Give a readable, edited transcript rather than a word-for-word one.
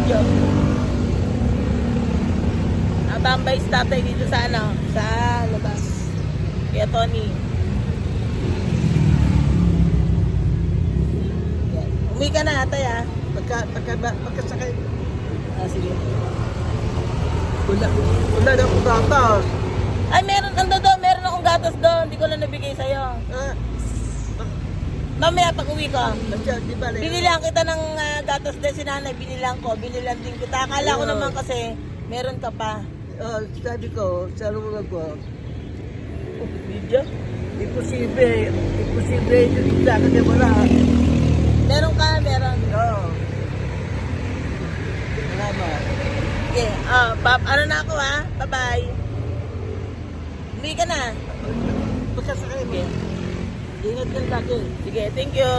video. Natambay si tatay dito sa ano, sa labas. Kaya Tony. Yan. Uwi ka na atay ah. Pagkasakay. Sige. Wala na akong gatas. Ay, meron akong gatas doon. Hindi ko lang nabigay sa'yo. Mamaya pag uwi ko. Di ba? Binilang kita ng gatas din si nanay. Binilang din kita. Akala ko naman kasi meron ka pa. Sabi ko, sa lugar ko, Video? imposible yung isa kasi wala. Meron ka, meron. Oo. Salamat. Okay, ano na ako ha? Bye-bye. Uwi ka na. Pagkasakay mo. Ingat ka lagi. Sige, thank you.